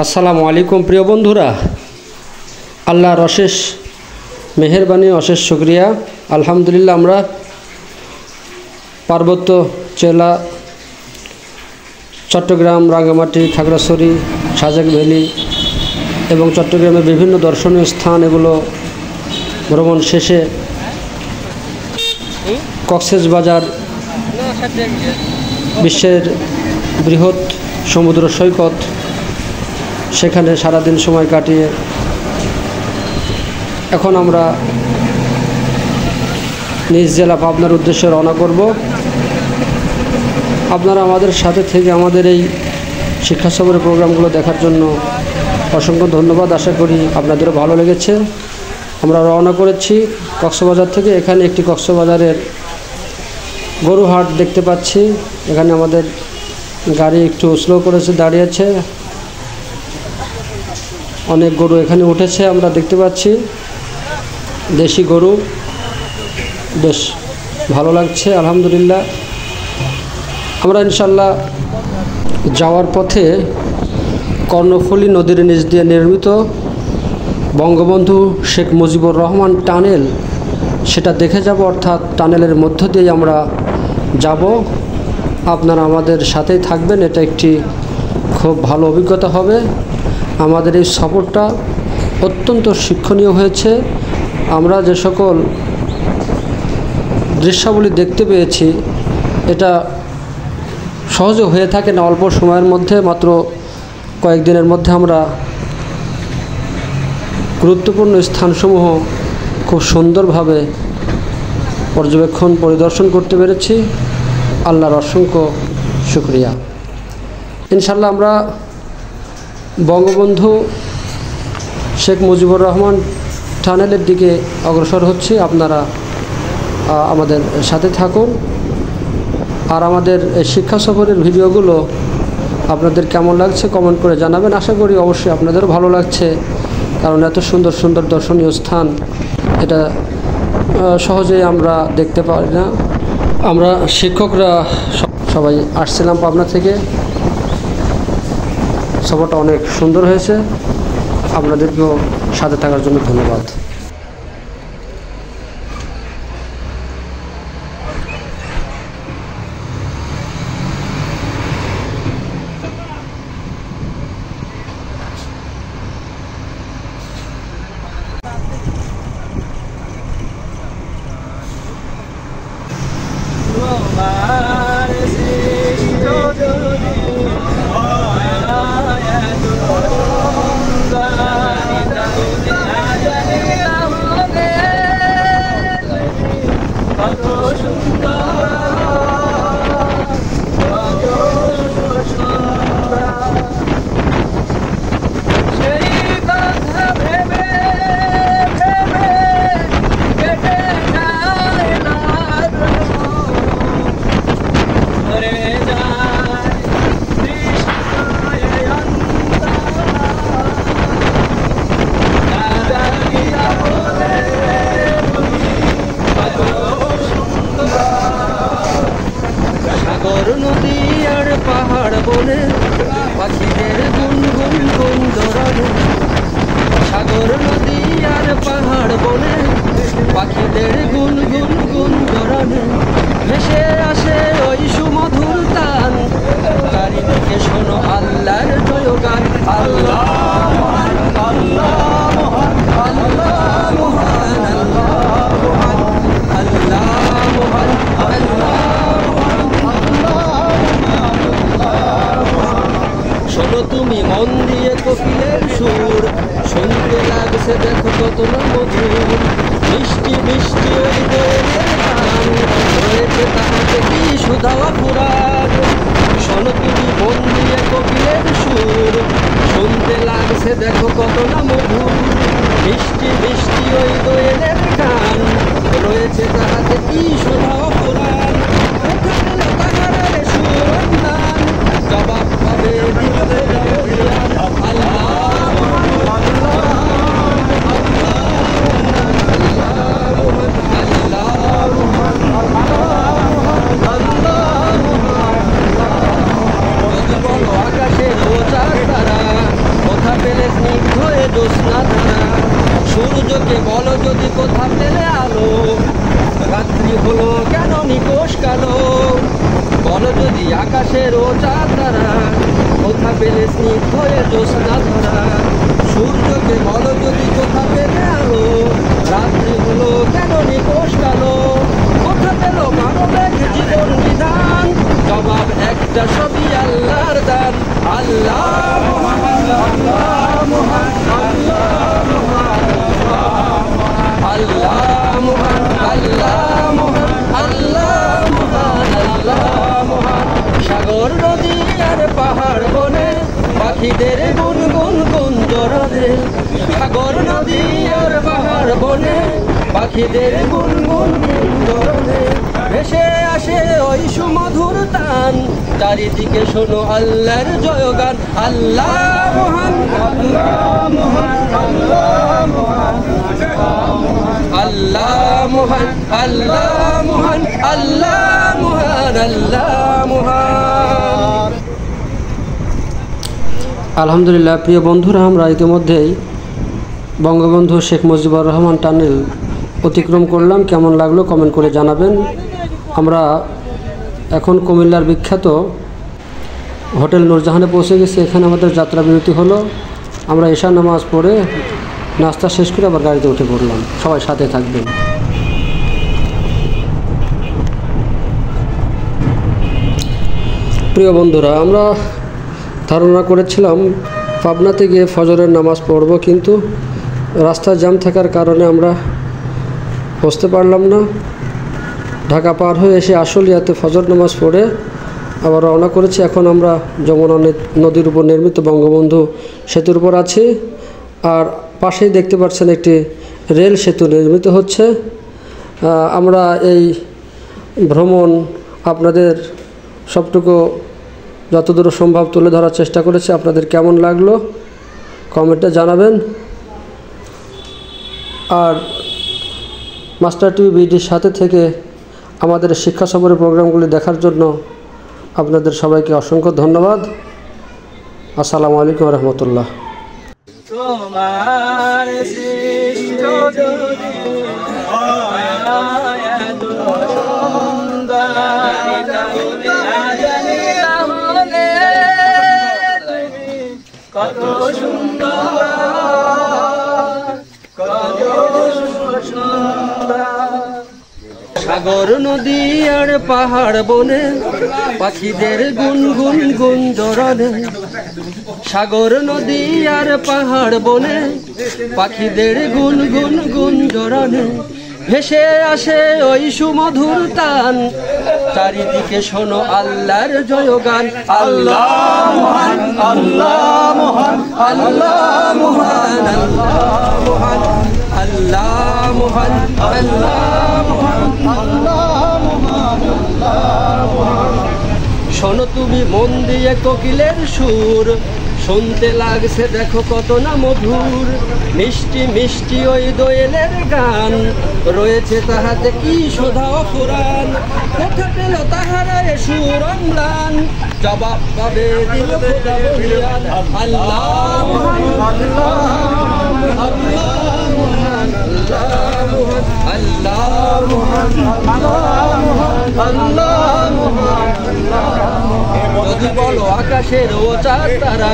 আসসালামু আলাইকুম প্রিয় বন্ধুরা, আল্লাহর অশেষ মেহেরবানি, অশেষ শুকরিয়া। আলহামদুলিল্লাহ, আমরা পার্বত্য জেলা চট্টগ্রাম, রাঙ্গামাটি, খাগড়াছড়ি, সাজেক ভ্যালি এবং চট্টগ্রামের বিভিন্ন দর্শনীয় স্থান এগুলো ভ্রমণ শেষে কক্সবাজার বিশ্বের বৃহৎ সমুদ্র সৈকত, সেখানে সারাদিন সময় কাটিয়ে এখন আমরা নিজ জেলা পাবনার উদ্দেশ্যে রওনা করব। আপনারা আমাদের সাথে থেকে আমাদের এই শিক্ষা সফরের প্রোগ্রামগুলো দেখার জন্য অসংখ্য ধন্যবাদ। আশা করি আপনাদেরও ভালো লেগেছে। আমরা রওনা করেছি কক্সবাজার থেকে। এখানে একটি কক্সবাজারের গরুহাট দেখতে পাচ্ছি। এখানে আমাদের গাড়ি একটু স্লো করেছে, দাঁড়িয়েছে। অনেক গরু এখানে উঠেছে, আমরা দেখতে পাচ্ছি দেশি গরু। বেশ ভালো লাগছে, আলহামদুলিল্লাহ। আমরা ইনশাল্লাহ যাওয়ার পথে কর্ণফুলী নদীর নিচ দিয়ে নির্মিত বঙ্গবন্ধু শেখ মুজিবুর রহমান টানেল, সেটা দেখে যাব, অর্থাৎ টানেলের মধ্য দিয়ে আমরা যাব। আপনারা আমাদের সাথেই থাকবেন। এটা একটি খুব ভালো অভিজ্ঞতা হবে। আমাদের এই সফরটা অত্যন্ত শিক্ষণীয় হয়েছে। আমরা যে সকল দৃশ্যাবলী দেখতে পেয়েছি, এটা সহজে হয়ে থাকে না। অল্প সময়ের মধ্যে, মাত্র কয়েকদিনের মধ্যে আমরা গুরুত্বপূর্ণ স্থানসমূহ খুব সুন্দরভাবে পর্যবেক্ষণ পরিদর্শন করতে পেরেছি। আল্লাহর অসংখ্য শুকরিয়া। ইনশাল্লাহ আমরা বঙ্গবন্ধু শেখ মুজিবুর রহমান টানেলের দিকে অগ্রসর হচ্ছি। আপনারা আমাদের সাথে থাকুন। আর আমাদের এই শিক্ষা সফরের ভিডিওগুলো আপনাদের কেমন লাগছে কমেন্ট করে জানাবেন। আশা করি অবশ্যই আপনাদেরও ভালো লাগছে, কারণ এত সুন্দর সুন্দর দর্শনীয় স্থান এটা সহজেই আমরা দেখতে পারি না। আমরা শিক্ষকরা সবাই আসছিলাম পাবনা থেকে। সফরটা অনেক সুন্দর হয়েছে। আপনাদেরকেও সাথে থাকার জন্য ধন্যবাদ। নদী আর পাহাড় বনে পাখিদের গুনগুন গুন ধরনে, সাগর নদী আর পাহাড় বনে পাখিদের গুনগুন গুন ধরনে, ভেসে আসে ওই সুমধুর তান, চারিদিকে শোনো আল্লাহর জয়গান। আল্লাহ মহান, আল্লাহ মহান, আল্লাহ মহান, আল্লাহ মহান, আল্লাহ মহান, আল্লাহ। শোনো তুমি মন দিয়ে কোকিলের সুর, শুনতে লাগছে দেখো কত না মধুর, মিষ্টি মিষ্টি ওই দোয়েলের গান, রয়েছে তাহাতে কি সুধা পুরাণ। শোনো তুমি মন দিয়ে কোকিলের সুর, শুনতে লাগছে দেখো কত না মধুর, মিষ্টি মিষ্টি ওই দোয়েলের গান, রয়েছে তাহাতে কি সুধা পুরাণ। জবাব পাবে আকাশে সূর্যকে বলো যদি কোথা পেলে আলো, রাত্রি হলো কেন নিকোষ কালো। বলো যদি আকাশের ও চাঁদ তারা, কোথা পেলে স্নিগ্ধ হয়ে জ্যোৎস্না ধরা। সূর্যকে বলো যদি কোথা পেলে আলো, রাত্রি হলো কেন নিকোষ কালো। কোথা পেল মানবের জীবন বিধান, জবাব একটা সবই আল্লাহর দান। আল্লাহ মহান, আল্লাহ মহান, আল্লাহ মহান, আল্লাহ মহান, আল্লাহ মহান, আল্লাহ মহান, আল্লাহ মহান। সাগর নদী আর পাহাড় বনে, পাখিদের গুনগুন গুঞ্জরণে। সাগর নদী আর পাহাড় বনে, পাখিদের গুনগুন গুঞ্জরণে। ভেসে আসে ওই সুমধুর তান, চারিদিকে শোনো আল্লাহর জয়গান। আল্লাহ মহান, আল্লাহ মহান, আল্লাহ মহান, আল্লাহ মহান, আল্লাহ মহান, আল্লাহ মহান, আল্লাহ মহান। আলহামদুলিল্লাহ। প্রিয় বন্ধুরা, আমরা ইতিমধ্যেই বঙ্গবন্ধু শেখ মুজিবুর রহমান টানেল অতিক্রম করলাম। কেমন লাগলো কমেন্ট করে জানাবেন। আমরা এখন কুমিল্লার বিখ্যাত হোটেল নূরজাহানে পৌঁছে গেছি। এখানে আমাদের যাত্রা বিরতি হলো। আমরা ঈশার নামাজ পড়ে নাস্তা শেষ করে আবার গাড়িতে উঠে পড়লাম। সবাই সাথে থাকবেন। প্রিয় বন্ধুরা, আমরা ধারণা করেছিলাম পাবনাতে গিয়ে ফজরের নামাজ পড়ব, কিন্তু রাস্তায় জ্যাম থাকার কারণে আমরা পৌঁছতে পারলাম না। ঢাকা পার হয়ে এসে আশুলিয়াতে ফজর নামাজ পড়ে আবার রওনা করেছি। এখন আমরা যমুনা নদীর উপর নির্মিত বঙ্গবন্ধু সেতুর উপর আছি। আর পাশেই দেখতে পাচ্ছেন একটি রেল সেতু নির্মিত হচ্ছে। আমরা এই ভ্রমণ আপনাদের সবটুকু যতদূর সম্ভব তুলে ধরার চেষ্টা করেছি। আপনাদের কেমন লাগলো কমেন্টে জানাবেন। আর মাস্টার টিভি বিডির সাথে থেকে আমাদের শিক্ষা সফরের প্রোগ্রামগুলি দেখার জন্য আপনাদের সবাইকে অসংখ্য ধন্যবাদ। আসসালামু আলাইকুম রহমতুল্লাহ। তোমার সৃষ্ট যদি কত সুন্দর, কত সুন্দর। সাগর নদী আর পাহাড় বনে, পাখিদের গুনগুন গুঞ্জরণে। সাগর নদী আর পাহাড় বনে, পাখিদের গুনগুন গুঞ্জরণে। ভেসে আসে ওই সুমধুর তান, চারিদিকে শোনো আল্লাহর জয়গান। আল্লাহ মহান, আল্লাহ মহান, আল্লাহ মহান, আল্লাহ মহান, আল্লাহ মহান, আল্লাহ মহান, আল্লাহ মহান, আল্লাহ মহান। শোনো তুমি মন দিয়ে কোকিলের সুর, শুনতে লাগছে দেখো কত না মধুর। মিষ্টি মিষ্টি ওই দোয়েলের গান, রয়েছে তাহাতে কি সুধা অফুরান। কোথা পেল তাহারা এ সুর অম্লান, জবাব পাবে দিল খোদা বলিয়ান। আল্লাহ মহান, আল্লাহ মহান, আল্লাহ মহান, আল্লাহ মহান, আল্লাহ মহান, আল্লাহ মহান, আল্লাহ মহান। যদি বলো আকাশের ও চাঁদ তারা,